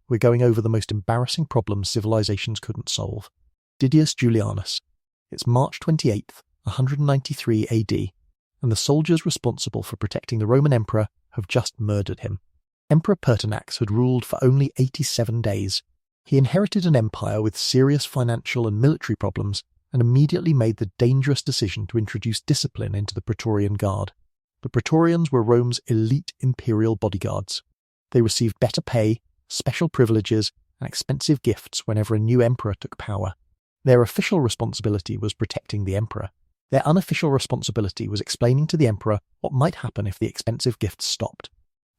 we're going over the most embarrassing problems civilizations couldn't solve. Didius Julianus. It's March 28th, 193 AD, and the soldiers responsible for protecting the Roman emperor have just murdered him. Emperor Pertinax had ruled for only 87 days. He inherited an empire with serious financial and military problems and immediately made the dangerous decision to introduce discipline into the Praetorian Guard. The Praetorians were Rome's elite imperial bodyguards. They received better pay, special privileges, and expensive gifts whenever a new emperor took power. Their official responsibility was protecting the emperor. Their unofficial responsibility was explaining to the emperor what might happen if the expensive gifts stopped.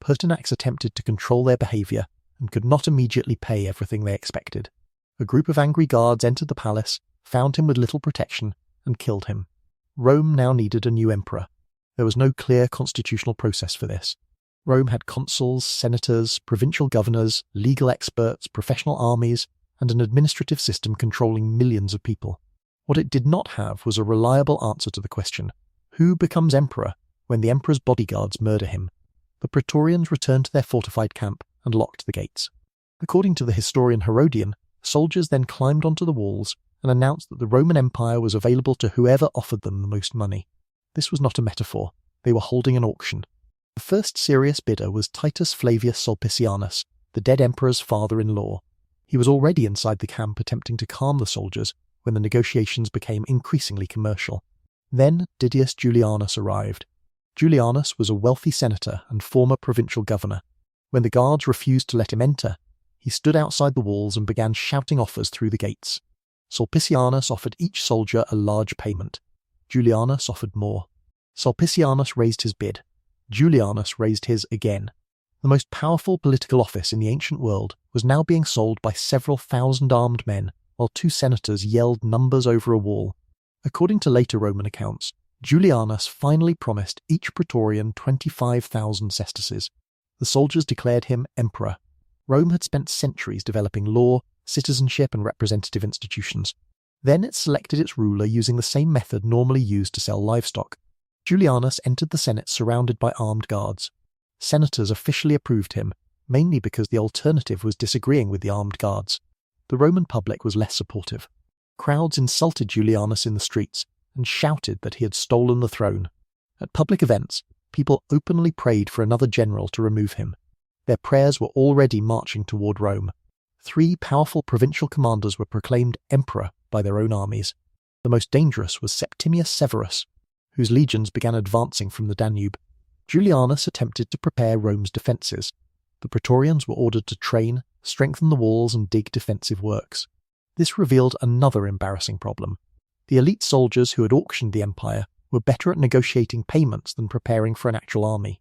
Pertinax attempted to control their behaviour and could not immediately pay everything they expected. A group of angry guards entered the palace, found him with little protection, and killed him. Rome now needed a new emperor. There was no clear constitutional process for this. Rome had consuls, senators, provincial governors, legal experts, professional armies, and an administrative system controlling millions of people. What it did not have was a reliable answer to the question, who becomes emperor when the emperor's bodyguards murder him? The Praetorians returned to their fortified camp and locked the gates. According to the historian Herodian, soldiers then climbed onto the walls and announced that the Roman Empire was available to whoever offered them the most money. This was not a metaphor. They were holding an auction. The first serious bidder was Titus Flavius Sulpicianus, the dead emperor's father-in-law. He was already inside the camp attempting to calm the soldiers when the negotiations became increasingly commercial. Then Didius Julianus arrived. Julianus was a wealthy senator and former provincial governor. When the guards refused to let him enter, he stood outside the walls and began shouting offers through the gates. Sulpicianus offered each soldier a large payment. Julianus offered more. Sulpicianus raised his bid. Julianus raised his again. The most powerful political office in the ancient world was now being sold by several thousand armed men, while two senators yelled numbers over a wall. According to later Roman accounts, Julianus finally promised each Praetorian 25,000 sesterces. The soldiers declared him emperor. Rome had spent centuries developing law, citizenship, and representative institutions. Then it selected its ruler using the same method normally used to sell livestock. Julianus entered the Senate surrounded by armed guards. Senators officially approved him, mainly because the alternative was disagreeing with the armed guards. The Roman public was less supportive. Crowds insulted Julianus in the streets and shouted that he had stolen the throne. At public events, people openly prayed for another general to remove him. Their prayers were already marching toward Rome. 3 powerful provincial commanders were proclaimed emperor by their own armies. The most dangerous was Septimius Severus, whose legions began advancing from the Danube. Julianus attempted to prepare Rome's defences. The Praetorians were ordered to train, strengthen the walls, and dig defensive works. This revealed another embarrassing problem. The elite soldiers who had auctioned the empire were better at negotiating payments than preparing for an actual army.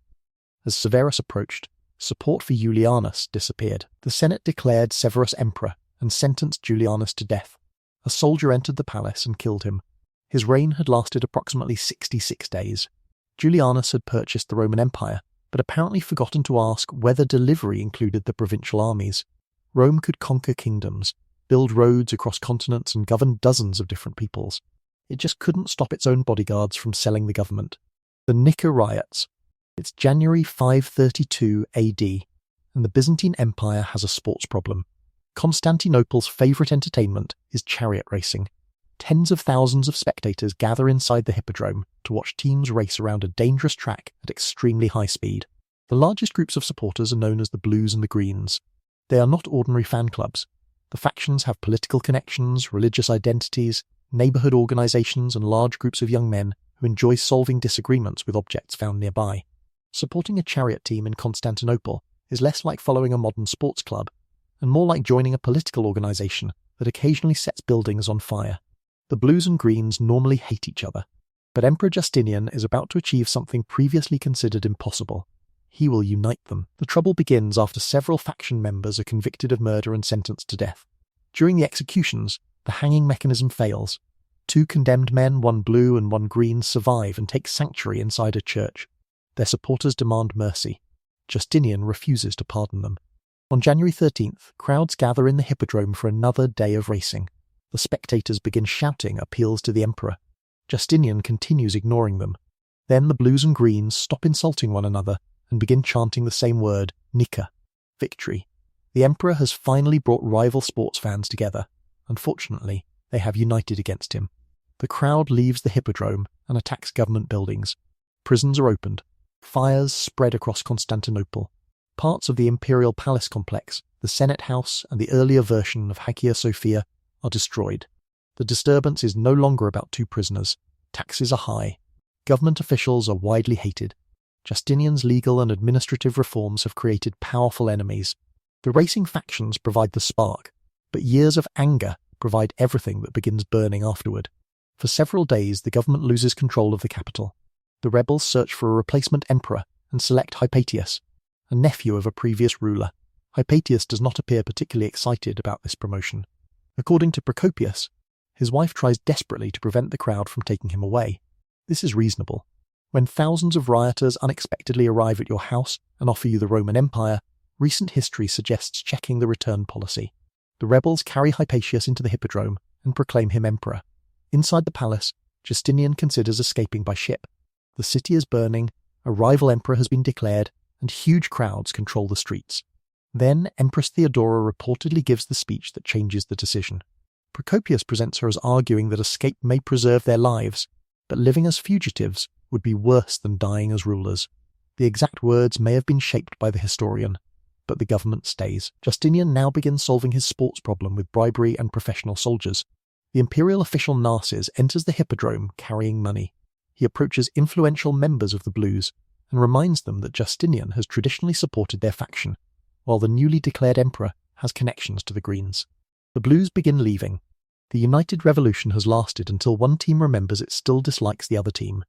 As Severus approached, support for Julianus disappeared. The Senate declared Severus emperor and sentenced Julianus to death. A soldier entered the palace and killed him. His reign had lasted approximately 66 days. Julianus had purchased the Roman Empire, but apparently forgotten to ask whether delivery included the provincial armies. Rome could conquer kingdoms, build roads across continents, and govern dozens of different peoples. It just couldn't stop its own bodyguards from selling the government. The Nika riots. It's January 532 AD, and the Byzantine Empire has a sports problem. Constantinople's favourite entertainment is chariot racing. Tens of thousands of spectators gather inside the hippodrome to watch teams race around a dangerous track at extremely high speed. The largest groups of supporters are known as the Blues and the Greens. They are not ordinary fan clubs. The factions have political connections, religious identities, neighbourhood organisations, and large groups of young men who enjoy solving disagreements with objects found nearby. Supporting a chariot team in Constantinople is less like following a modern sports club, and more like joining a political organisation that occasionally sets buildings on fire. The Blues and Greens normally hate each other, but Emperor Justinian is about to achieve something previously considered impossible. He will unite them. The trouble begins after several faction members are convicted of murder and sentenced to death. During the executions, the hanging mechanism fails. 2 condemned men, 1 blue and 1 green, survive and take sanctuary inside a church. Their supporters demand mercy. Justinian refuses to pardon them. On January 13th, crowds gather in the hippodrome for another day of racing. The spectators begin shouting appeals to the emperor. Justinian continues ignoring them. Then the Blues and Greens stop insulting one another and begin chanting the same word, Nika, victory. The emperor has finally brought rival sports fans together. Unfortunately, they have united against him. The crowd leaves the hippodrome and attacks government buildings. Prisons are opened. Fires spread across Constantinople. Parts of the imperial palace complex, the Senate House, and the earlier version of Hagia Sophia are destroyed. The disturbance is no longer about two prisoners. Taxes are high. Government officials are widely hated. Justinian's legal and administrative reforms have created powerful enemies. The racing factions provide the spark, but years of anger provide everything that begins burning afterward. For several days, the government loses control of the capital. The rebels search for a replacement emperor and select Hypatius, a nephew of a previous ruler. Hypatius does not appear particularly excited about this promotion. According to Procopius, his wife tries desperately to prevent the crowd from taking him away. This is reasonable. When thousands of rioters unexpectedly arrive at your house and offer you the Roman Empire, recent history suggests checking the return policy. The rebels carry Hypatius into the hippodrome and proclaim him emperor. Inside the palace, Justinian considers escaping by ship. The city is burning, a rival emperor has been declared, and huge crowds control the streets. Then Empress Theodora reportedly gives the speech that changes the decision. Procopius presents her as arguing that escape may preserve their lives, but living as fugitives would be worse than dying as rulers. The exact words may have been shaped by the historian, but the government stays. Justinian now begins solving his sports problem with bribery and professional soldiers. The imperial official Narses enters the hippodrome carrying money. He approaches influential members of the Blues and reminds them that Justinian has traditionally supported their faction, while the newly declared emperor has connections to the Greens. The Blues begin leaving. The United Revolution has lasted until one team remembers it still dislikes the other team.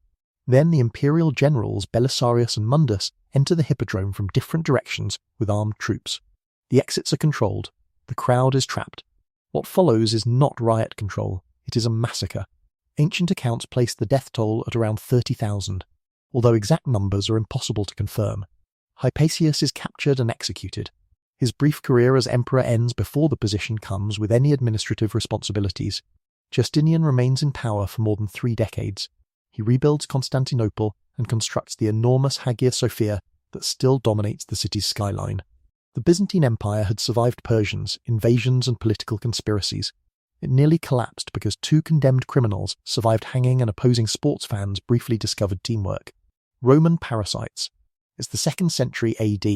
Then the imperial generals Belisarius and Mundus enter the hippodrome from different directions with armed troops. The exits are controlled. The crowd is trapped. What follows is not riot control. It is a massacre. Ancient accounts place the death toll at around 30,000, although exact numbers are impossible to confirm. Hypatius is captured and executed. His brief career as emperor ends before the position comes with any administrative responsibilities. Justinian remains in power for more than 3 decades. He rebuilds Constantinople and constructs the enormous Hagia Sophia that still dominates the city's skyline. The Byzantine Empire had survived Persians, invasions and political conspiracies. It nearly collapsed because 2 condemned criminals survived hanging and opposing sports fans briefly discovered teamwork. Roman parasites. It's the 2nd century AD,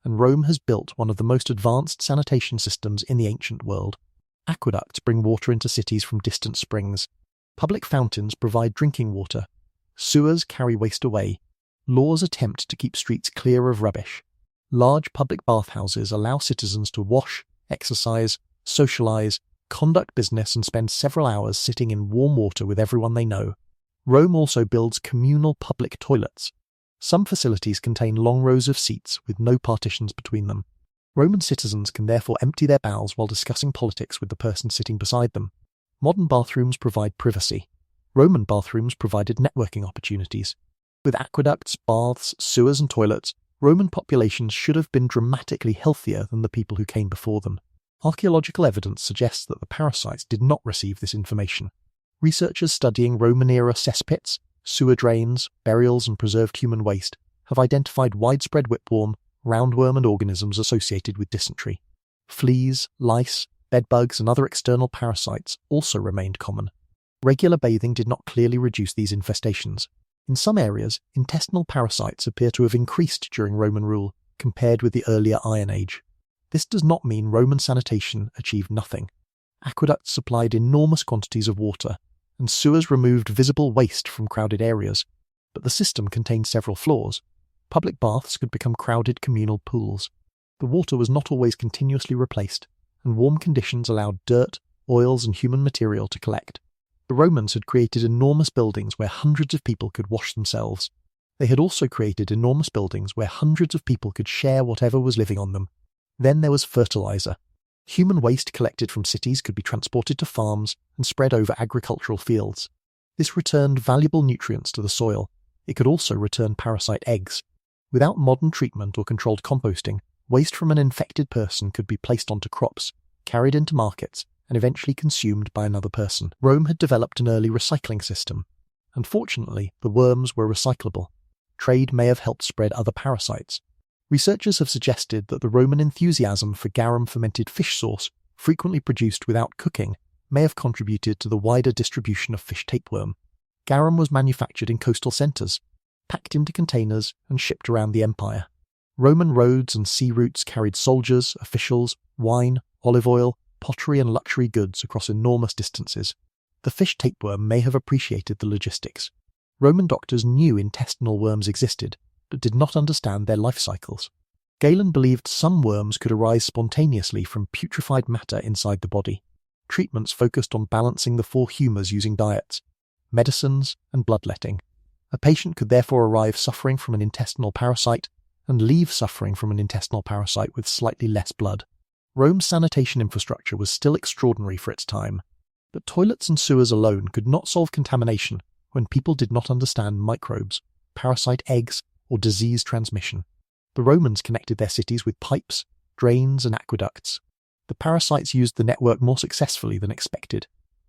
and Rome has built one of the most advanced sanitation systems in the ancient world. Aqueducts bring water into cities from distant springs. Public fountains provide drinking water. Sewers carry waste away. Laws attempt to keep streets clear of rubbish. Large public bathhouses allow citizens to wash, exercise, socialize, conduct business and spend several hours sitting in warm water with everyone they know. Rome also builds communal public toilets. Some facilities contain long rows of seats with no partitions between them. Roman citizens can therefore empty their bowels while discussing politics with the person sitting beside them. Modern bathrooms provide privacy. Roman bathrooms provided networking opportunities. With aqueducts, baths, sewers and toilets, Roman populations should have been dramatically healthier than the people who came before them. Archaeological evidence suggests that the parasites did not receive this information. Researchers studying Roman-era cesspits, sewer drains, burials and preserved human waste have identified widespread whipworm, roundworm and organisms associated with dysentery. Fleas, lice, bedbugs and other external parasites also remained common. Regular bathing did not clearly reduce these infestations. In some areas, intestinal parasites appear to have increased during Roman rule compared with the earlier Iron Age. This does not mean Roman sanitation achieved nothing. Aqueducts supplied enormous quantities of water, and sewers removed visible waste from crowded areas, but the system contained several flaws. Public baths could become crowded communal pools. The water was not always continuously replaced, and warm conditions allowed dirt, oils and human material to collect. The Romans had created enormous buildings where hundreds of people could wash themselves. They had also created enormous buildings where hundreds of people could share whatever was living on them. Then there was fertilizer. Human waste collected from cities could be transported to farms and spread over agricultural fields. This returned valuable nutrients to the soil. It could also return parasite eggs. Without modern treatment or controlled composting, waste from an infected person could be placed onto crops, carried into markets, and eventually consumed by another person. Rome had developed an early recycling system. Unfortunately, the worms were recyclable. Trade may have helped spread other parasites. Researchers have suggested that the Roman enthusiasm for garum-fermented fish sauce, frequently produced without cooking, may have contributed to the wider distribution of fish tapeworm. Garum was manufactured in coastal centres, packed into containers and shipped around the empire. Roman roads and sea routes carried soldiers, officials, wine, olive oil, pottery and luxury goods across enormous distances. The fish tapeworm may have appreciated the logistics. Roman doctors knew intestinal worms existed, but did not understand their life cycles. Galen believed some worms could arise spontaneously from putrefied matter inside the body. Treatments focused on balancing the four humours using diets, medicines and bloodletting. A patient could therefore arrive suffering from an intestinal parasite and leave suffering from an intestinal parasite with slightly less blood. Rome's sanitation infrastructure was still extraordinary for its time, but toilets and sewers alone could not solve contamination when people did not understand microbes, parasite eggs, or disease transmission. The Romans connected their cities with pipes, drains, and aqueducts. The parasites used the network more successfully than expected.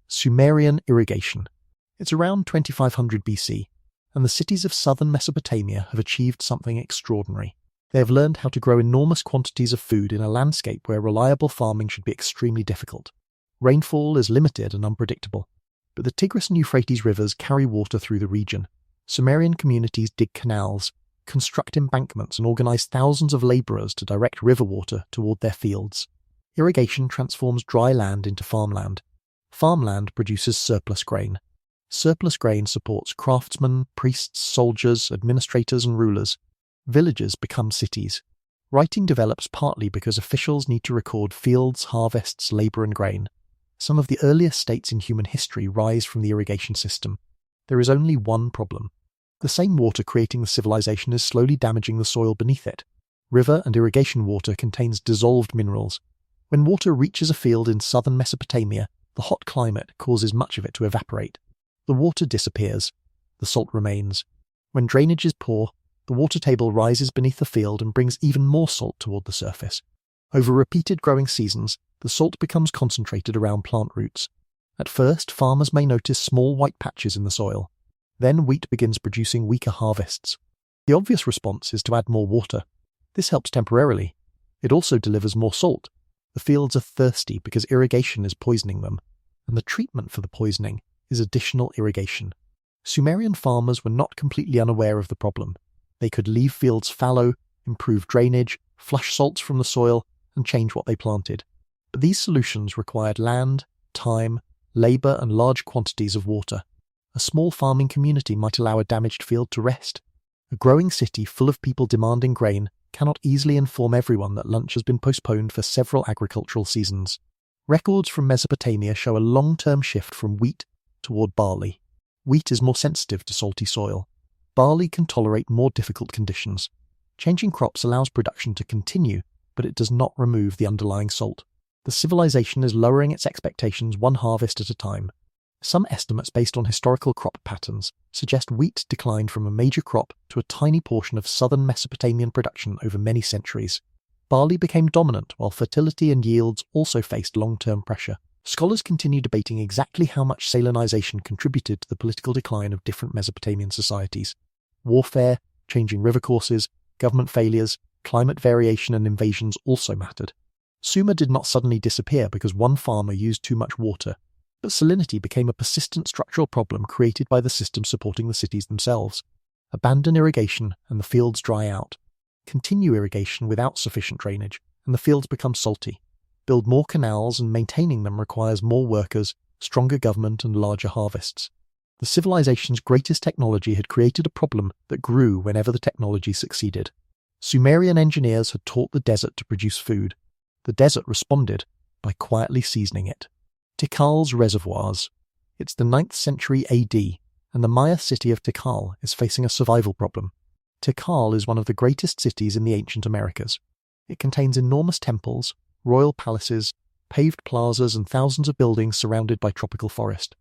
Sumerian irrigation. It's around 2500 BC, and the cities of southern Mesopotamia have achieved something extraordinary. They have learned how to grow enormous quantities of food in a landscape where reliable farming should be extremely difficult. Rainfall is limited and unpredictable, but the Tigris and Euphrates rivers carry water through the region. Sumerian communities dig canals, construct embankments, and organize thousands of laborers to direct river water toward their fields. Irrigation transforms dry land into farmland. Farmland produces surplus grain. Surplus grain supports craftsmen, priests, soldiers, administrators, and rulers. Villages become cities. Writing develops partly because officials need to record fields, harvests, labor, and grain. Some of the earliest states in human history rise from the irrigation system. There is only one problem. The same water creating the civilization is slowly damaging the soil beneath it. River and irrigation water contains dissolved minerals. When water reaches a field in southern Mesopotamia, the hot climate causes much of it to evaporate. The water disappears. The salt remains. When drainage is poor, the water table rises beneath the field and brings even more salt toward the surface. Over repeated growing seasons, the salt becomes concentrated around plant roots. At first, farmers may notice small white patches in the soil. Then wheat begins producing weaker harvests. The obvious response is to add more water. This helps temporarily. It also delivers more salt. The fields are thirsty because irrigation is poisoning them, and the treatment for the poisoning is additional irrigation. Sumerian farmers were not completely unaware of the problem. They could leave fields fallow, improve drainage, flush salts from the soil, and change what they planted. But these solutions required land, time, labour, and large quantities of water. A small farming community might allow a damaged field to rest. A growing city full of people demanding grain cannot easily inform everyone that lunch has been postponed for several agricultural seasons. Records from Mesopotamia show a long-term shift from wheat toward barley. Wheat is more sensitive to salty soil. Barley can tolerate more difficult conditions. Changing crops allows production to continue, but it does not remove the underlying salt. The civilization is lowering its expectations one harvest at a time. Some estimates based on historical crop patterns suggest wheat declined from a major crop to a tiny portion of southern Mesopotamian production over many centuries. Barley became dominant while fertility and yields also faced long-term pressure. Scholars continue debating exactly how much salinization contributed to the political decline of different Mesopotamian societies. Warfare, changing river courses, government failures, climate variation and invasions also mattered. Sumer did not suddenly disappear because one farmer used too much water, but salinity became a persistent structural problem created by the systems supporting the cities themselves. Abandon irrigation and the fields dry out. Continue irrigation without sufficient drainage, and the fields become salty. Build more canals, and maintaining them requires more workers, stronger government, and larger harvests. The civilization's greatest technology had created a problem that grew whenever the technology succeeded. Sumerian engineers had taught the desert to produce food. The desert responded by quietly seasoning it. Tikal's reservoirs. It's the 9th century AD, and the Maya city of Tikal is facing a survival problem. Tikal is one of the greatest cities in the ancient Americas. It contains enormous temples, royal palaces, paved plazas, and thousands of buildings surrounded by tropical forest.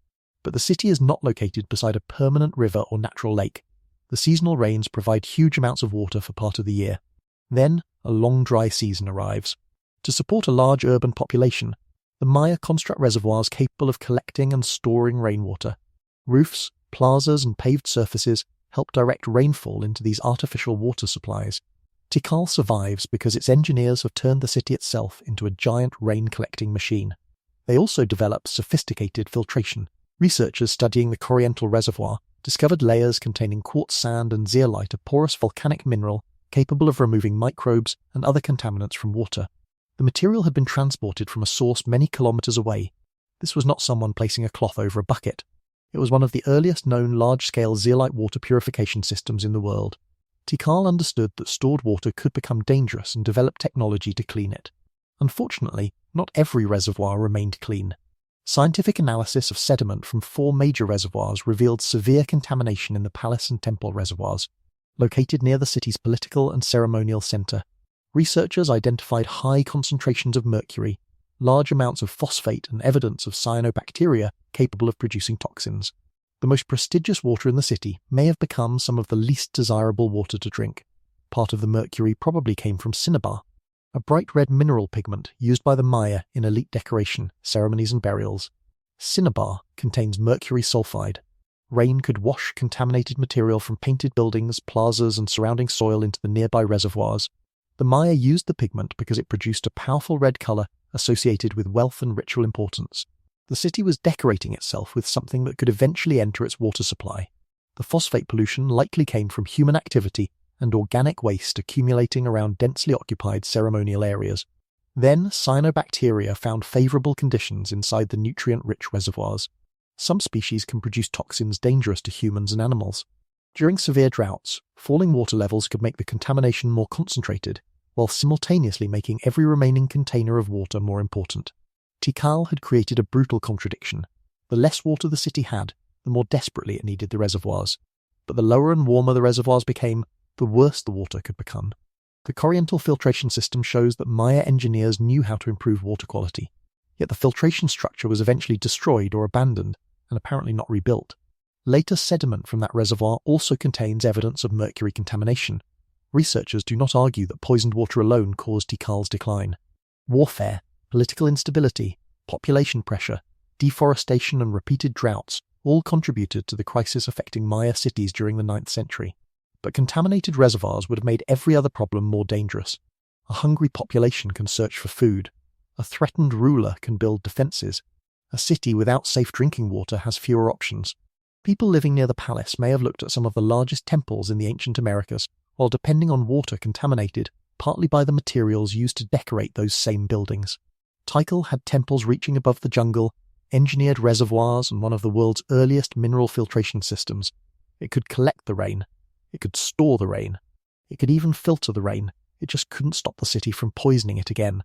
But the city is not located beside a permanent river or natural lake. The seasonal rains provide huge amounts of water for part of the year. Then, a long dry season arrives. To support a large urban population, the Maya construct reservoirs capable of collecting and storing rainwater. Roofs, plazas, and paved surfaces help direct rainfall into these artificial water supplies. Tikal survives because its engineers have turned the city itself into a giant rain-collecting machine. They also developed sophisticated filtration. Researchers studying the Corriental Reservoir discovered layers containing quartz sand and zeolite, a porous volcanic mineral capable of removing microbes and other contaminants from water. The material had been transported from a source many kilometers away. This was not someone placing a cloth over a bucket. It was one of the earliest known large-scale zeolite water purification systems in the world. Tikal understood that stored water could become dangerous and developed technology to clean it. Unfortunately, not every reservoir remained clean. Scientific analysis of sediment from 4 major reservoirs revealed severe contamination in the palace and temple reservoirs, located near the city's political and ceremonial center. Researchers identified high concentrations of mercury, large amounts of phosphate, and evidence of cyanobacteria capable of producing toxins. The most prestigious water in the city may have become some of the least desirable water to drink. Part of the mercury probably came from cinnabar, a bright red mineral pigment used by the Maya in elite decoration, ceremonies and burials. Cinnabar contains mercury sulfide. Rain could wash contaminated material from painted buildings, plazas, and surrounding soil into the nearby reservoirs. The Maya used the pigment because it produced a powerful red color associated with wealth and ritual importance. The city was decorating itself with something that could eventually enter its water supply. The phosphate pollution likely came from human activity and organic waste accumulating around densely occupied ceremonial areas. Then, cyanobacteria found favorable conditions inside the nutrient-rich reservoirs. Some species can produce toxins dangerous to humans and animals. During severe droughts, falling water levels could make the contamination more concentrated, while simultaneously making every remaining container of water more important. Tikal had created a brutal contradiction. The less water the city had, the more desperately it needed the reservoirs. But the lower and warmer the reservoirs became, the worse the water could become. The Corriental filtration system shows that Maya engineers knew how to improve water quality, yet the filtration structure was eventually destroyed or abandoned, and apparently not rebuilt. Later sediment from that reservoir also contains evidence of mercury contamination. Researchers do not argue that poisoned water alone caused Tikal's decline. Warfare, political instability, population pressure, deforestation and repeated droughts all contributed to the crisis affecting Maya cities during the 9th century. But contaminated reservoirs would have made every other problem more dangerous. A hungry population can search for food. A threatened ruler can build defenses. A city without safe drinking water has fewer options. People living near the palace may have looked at some of the largest temples in the ancient Americas while depending on water contaminated, partly by the materials used to decorate those same buildings. Tikal had temples reaching above the jungle, engineered reservoirs, and one of the world's earliest mineral filtration systems. It could collect the rain. It could store the rain. It could even filter the rain. It just couldn't stop the city from poisoning it again.